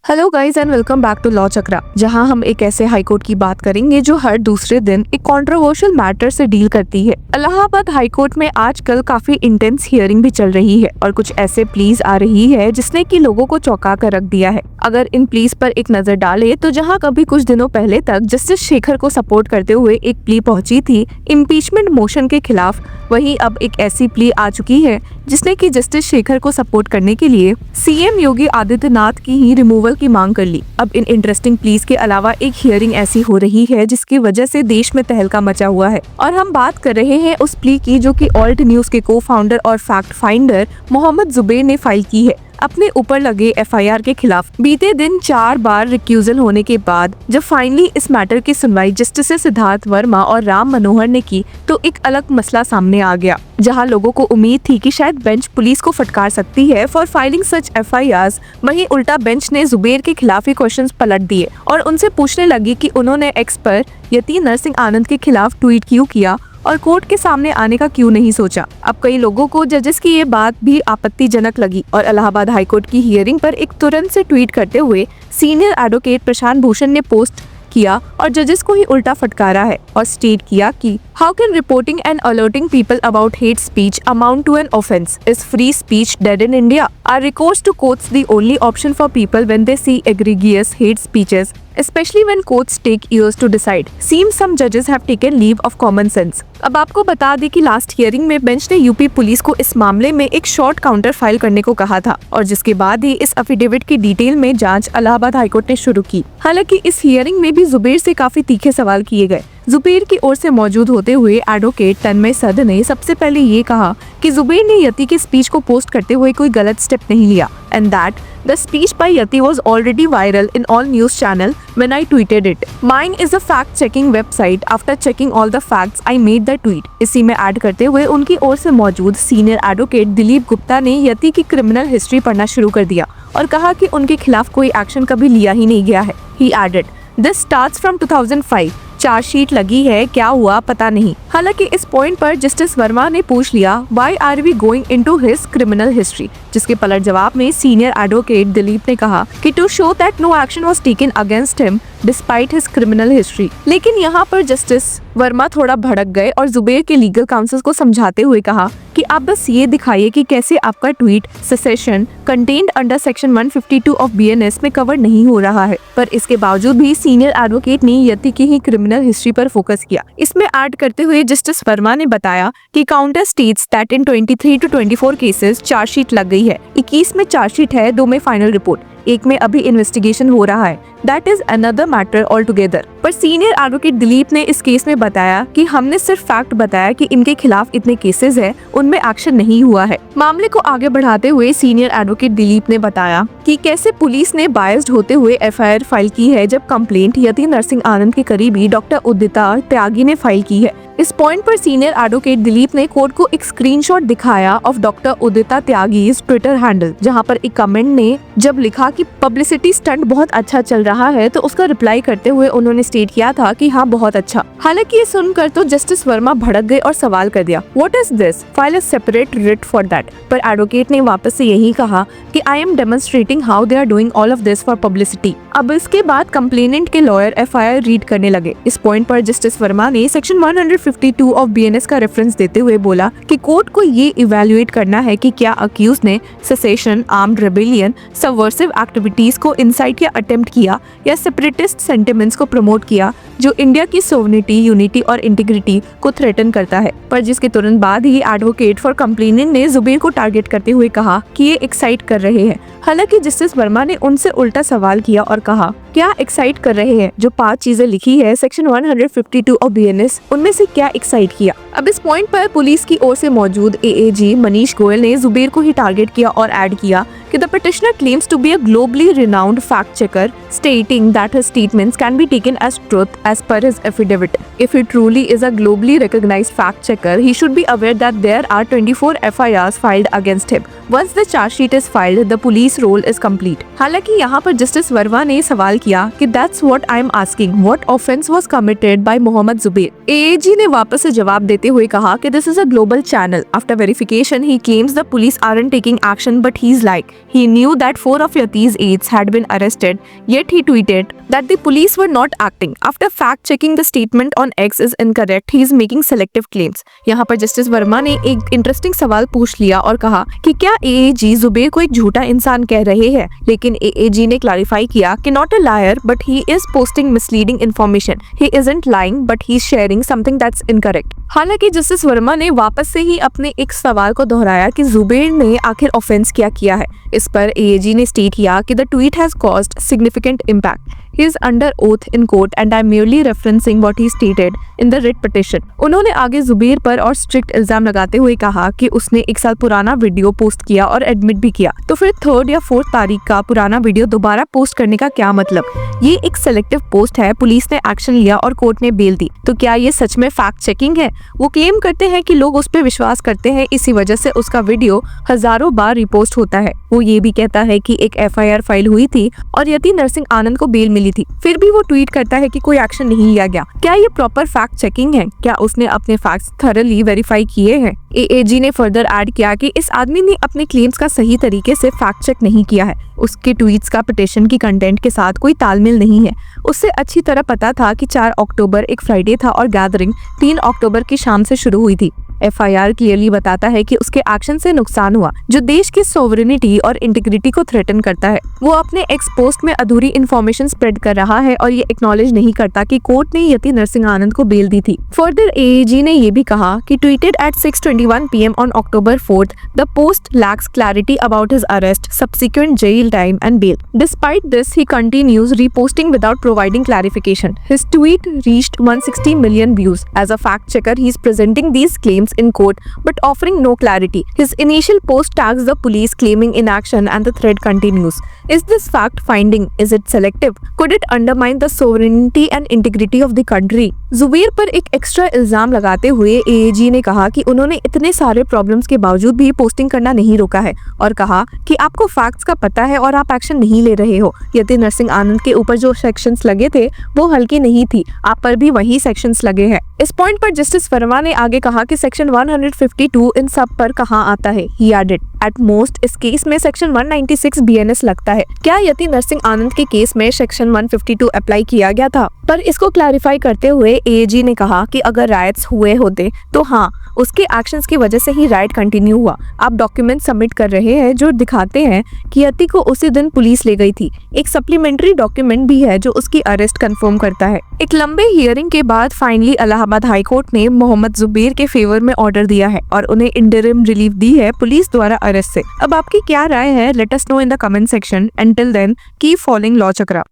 Hello guys and welcome back to law Chakra, जहां हम एक ऐसे हाईकोर्ट की बात करेंगे जो हर दूसरे दिन एक कंट्रोवर्शियल मैटर से डील करती है। इलाहाबाद हाईकोर्ट में आजकल काफी इंटेंस हियरिंग भी चल रही है और कुछ ऐसे प्लीज आ रही है जिसने कि लोगों को चौंका कर रख दिया है। अगर इन प्लीज पर एक नजर डाले तो जहां कभी कुछ दिनों पहले तक जस्टिस शेखर को सपोर्ट करते हुए एक प्ली पहुंची थी इम्पीचमेंट मोशन के खिलाफ, वहीं अब एक ऐसी प्ली आ चुकी है जिसने कि जस्टिस शेखर को सपोर्ट करने के लिए सीएम योगी आदित्यनाथ की ही रिमूवल की मांग कर ली। अब इन इंटरेस्टिंग प्लीज के अलावा एक हियरिंग ऐसी हो रही है जिसकी वजह से देश में तहलका मचा हुआ है और हम बात कर रहे हैं उस प्ली की जो कि ऑल्ट न्यूज के को फाउंडर और फैक्ट फाइंडर मोहम्मद जुबैर ने फाइल की है अपने ऊपर लगे एफआईआर के खिलाफ। बीते दिन 4 बार रिक्यूजल होने के बाद जब फाइनली इस मैटर की सुनवाई जस्टिस सिद्धार्थ वर्मा और राम मनोहर ने की तो एक अलग मसला सामने आ गया, जहां लोगों को उम्मीद थी कि शायद बेंच पुलिस को फटकार सकती है फॉर फाइलिंग सच एफआईआर्स। वहीं उल्टा बेंच ने जुबैर के खिलाफ ही क्वेश्चंस पलट दिए और उनसे पूछने लगी कि उन्होंने एक्स पर यति नरसिंह आनंद के खिलाफ ट्वीट क्यों किया और कोर्ट के सामने आने का क्यों नहीं सोचा। अब कई लोगों को जजेस की ये बात भी आपत्तिजनक लगी और इलाहाबाद हाईकोर्ट की हियरिंग पर एक तुरंत से ट्वीट करते हुए सीनियर एडवोकेट प्रशांत भूषण ने पोस्ट किया और जजेस को ही उल्टा फटकारा है और स्टेट किया कि how can reporting and alerting people about hate speech amount to an offence? Is free speech dead in India? Are recourse to courts the only option for people when they see egregious hate speeches, especially when courts take years to decide? Seems some judges have taken leave of common sense. अब आपको बता दें कि last hearing में bench ने UP police को इस मामले में एक शॉर्ट काउंटर फाइल करने को कहा था और जिसके बाद ही इस एफिडेविट की डिटेल में जांच इलाहाबाद हाईकोर्ट ने शुरू की। हालांकि इस हियरिंग में भी जुबैर से काफी तीखे सवाल किए गए। जुबैर की ओर से मौजूद होते हुए एडवोकेट तन्मय सद ने सबसे पहले ये कहा कि जुबैर ने यति की स्पीच को पोस्ट करते हुए कोई गलत स्टेप नहीं लिया and that the speech by Yati was already viral in all news channel when I tweeted it. Mine is a fact checking website. After checking all the facts, I made the tweet. इसी में add करते हुए उनकी ओर से मौजूद senior advocate Dilip Gupta ने यति की criminal history पढ़ना शुरू कर दिया और कहा कि उनके खिलाफ कोई एक्शन कभी लिया ही नहीं गया है। He added, This starts from 2005. Chargesheet लगी है, क्या हुआ पता नहीं। हालांकि इस पॉइंट पर जस्टिस वर्मा ने पूछ लिया why are we going into his criminal history, जिसके पलट जवाब में सीनियर एडवोकेट दिलीप ने कहा कि to show that no action was taken against him despite his criminal history. लेकिन यहाँ पर जस्टिस वर्मा थोड़ा भड़क गए और जुबैर के लीगल काउंसिल को समझाते हुए कहा कि आप बस ये दिखाइए कि कैसे आपका tweet cessation contained under section 152 of BNS में कवर नहीं हो रहा है। पर इसके बावजूद भी सीनियर एडवोकेट ने यति की ही क्रिमिनल हिस्ट्री पर फोकस किया। इसमें ऐड करते हुए जस्टिस वर्मा ने बताया कि counter states that in 23 to 24 cases chargesheet लग गई है, 21 में चार्जशीट है, 2 में फाइनल रिपोर्ट, 1 में अभी इन्वेस्टिगेशन हो रहा है। That is another matter all together. पर सीनियर एडवोकेट दिलीप ने इस केस में बताया कि हमने सिर्फ फैक्ट बताया कि इनके खिलाफ इतने केसेस हैं, उनमें एक्शन नहीं हुआ है। मामले को आगे बढ़ाते हुए सीनियर एडवोकेट दिलीप ने बताया कि कैसे पुलिस ने बायस्ड होते हुए एफआईआर फाइल की है जब कंप्लेंट यति नरसिंह आनंद के करीबी डॉक्टर उदिता त्यागी ने फाइल की है। इस पॉइंट पर सीनियर एडवोकेट दिलीप ने कोर्ट को एक स्क्रीनशॉट दिखाया of doctor Udita Tyagi Twitter handle, जहां पर एक कमेंट ने जब लिखा कि पब्लिसिटी स्टंट बहुत अच्छा चल रहा है तो उसका रिप्लाई करते हुए उन्होंने स्टेट किया था कि हाँ बहुत अच्छा। हालांकि ये सुनकर तो जस्टिस वर्मा भड़क गए और सवाल कर दिया what is this, file a separate writ for that. पर एडवोकेट ने वापस से यही कहा कि I am demonstrating how they are doing all of this for publicity. अब इसके बाद कंप्लेनेंट के लॉयर एफआईआर रीड करने लगे। इस पॉइंट पर जस्टिस वर्मा ने सेक्शन 152 ऑफ बीएनएस का रेफरेंस देते हुए बोला कि कोर्ट को ये इवैल्यूएट करना है कि क्या अक्यूज ने cessation, armed rebellion, subversive activities को इंसाइट या अटेम्प्ट किया या सेपरेटिस्ट सेंटिमेंट्स को प्रमोट किया जो इंडिया की सोवरेनिटी, यूनिटी और इंटीग्रिटी को थ्रेटन करता है। पर जिसके तुरंत बाद ही एडवोकेट फॉर कंप्लेनेंट ने जुबैर को टारगेट करते हुए कहा कि ये एक्साइट कर रहे हैं। हालांकि जस्टिस वर्मा ने उनसे उल्टा सवाल किया और कहा क्या एक्साइट कर रहे हैं? जो 5 चीजें लिखी है सेक्शन 152 ऑफ बीएनएस, उनमें से क्या एक्साइट किया? अब इस पॉइंट पर पुलिस की ओर से मौजूद एएजी मनीष गोयल ने जुबैर को ही टारगेट किया और ऐड किया कि the petitioner claims to be a globally renowned fact checker stating that his statements can be taken as truth as per his affidavit. If he truly is a globally recognized fact checker, he should be aware that there are 24 FIRs filed against him. Once the charge sheet is filed, the police role is complete. हालांकि यहाँ पर justice Verma ने सवाल किया कि that's what I am asking. What offense was committed by Mohammed Zubair? AAG ने वापस से जवाब देते हुए कहा कि this is a global channel. After verification, he claims the police aren't taking action, but he's like, he knew that 4 of Yati's aides had been arrested, yet he tweeted that the police were not acting. After fact checking the statement on X is incorrect, he is making selective claims. यहाँ पर justice Verma ने एक interesting सवाल पूछ लिया और कहा कि क्या AAG जुबेर को एक झूठा इंसान कह रहे हैं, लेकिन AAG ने क्लैरिफाई किया कि not a liar, but he is posting misleading information. He isn't lying, but he is sharing something that's incorrect. हालांकि जस्टिस वर्मा ने वापस से ही अपने एक सवाल को दोहराया कि जुबेर ने आखिर ऑफेंस क्या किया है। इस पर AAG ने स्टेट किया कि the tweet has caused significant impact. He is under oath in court and I'm merely referencing what he stated in the writ petition. उन्होंने आगे जुबेर पर और स्ट्रिक्ट इल्जाम लगाते हुए कहा कि उसने 1 साल पुराना वीडियो पोस्ट किया और एडमिट भी किया। तो फिर 3 या 4 तारीख का पुराना वीडियो दोबारा पोस्ट करने का क्या मतलब? ये एक सेलेक्टिव पोस्ट है, पुलिस ने एक्शन लिया और कोर्ट ने बेल दी। तो क्या ये सच में फैक्ट चेकिंग है? वो क्लेम करते हैं कि लोग उस पर विश्वास करते हैं, इसी वजह से उसका वीडियो हजारों बार रिपोस्ट होता है। वो ये भी कहता है कि एक FIR फाइल हुई थी और यति नरसिंह आनंद को बेल मिली थी, फिर भी वो ट्वीट करता है कि कोई एक्शन नहीं लिया गया। क्या ये प्रॉपर फैक्ट चेकिंग है? क्या उसने अपने फैक्ट्स थॉरली वेरीफाई किए हैं? AAG ने फर्दर ऐड किया कि इस आदमी ने अपने क्लेम्स का सही तरीके से फैक्ट चेक नहीं किया है। उसके ट्वीट्स का पिटीशन की कंटेंट के साथ कोई तालमेल नहीं है। उससे अच्छी तरह पता था कि 4 अक्टूबर एक फ्राइडे था और गैदरिंग 3 अक्टूबर की शाम से शुरू हुई थी। FIR क्लियरली बताता है कि उसके एक्शन से नुकसान हुआ जो देश की सोवरेनिटी और इंटीग्रिटी को थ्रेटन करता है। वो अपने एक्स पोस्ट में अधूरी इंफॉर्मेशन स्प्रेड कर रहा है और ये एक्नॉलेज नहीं करता कि कोर्ट ने यति नरसिंह आनंद को बेल दी थी। फर्दर AAG ने ये भी कहा कि tweeted eight 6:21 PM on October 4th, the post lacks clarity about his arrest, subsequent jail time and bail. Despite this, he continues reposting without providing clarification. His tweet reached 160 million views. As a fact checker, he is presenting these claims in court but offering no clarity. His initial post tags the police claiming inaction and the thread continues. Is this fact finding? Is it selective? Could it undermine the sovereignty and integrity of the country? Zubair पर एक extra इल्जाम लगाते हुए AAG ने कहा कि उन्होंने इतने सारे प्रॉब्लम्स के बावजूद भी पोस्टिंग करना नहीं रोका है और कहा कि आपको फैक्ट्स का पता है और आप एक्शन नहीं ले रहे हो। यति नरसिंह आनंद के ऊपर जो सेक्शंस लगे थे वो हल्की नहीं थी, आप पर भी वही सेक्शंस लगे हैं। इस पॉइंट पर जस्टिस वर्मा ने आगे कहा कि सेक्शन 152 इन सब पर कहाँ आता है। ही एडेड, एट मोस्ट इस केस में सेक्शन 196 BNS लगता है। क्या यति नरसिंह आनंद के केस में सेक्शन 152 अप्लाई किया गया था? पर इसको क्लैरिफाई करते हुए AAG ने कहा कि अगर राइट्स हुए होते तो हाँ, उसके एक्शंस की वजह से ही राइट कंटिन्यू हुआ। आप डॉक्यूमेंट सबमिट कर रहे हैं जो दिखाते हैं कि यति को उसी दिन पुलिस ले गई थी। एक सप्लीमेंट्री डॉक्यूमेंट भी है जो उसकी अरेस्ट कंफर्म करता है। एक लंबे हियरिंग के बाद फाइनली इलाहाबाद हाई कोर्ट ने मोहम्मद जुबेर के फेवर में ऑर्डर दिया है और उन्हें इंटरिम रिलीफ दी है पुलिस द्वारा अरेस्ट से। अब आपकी क्या राय है? Let us know in the comment section. Until then, keep following Law Chakra.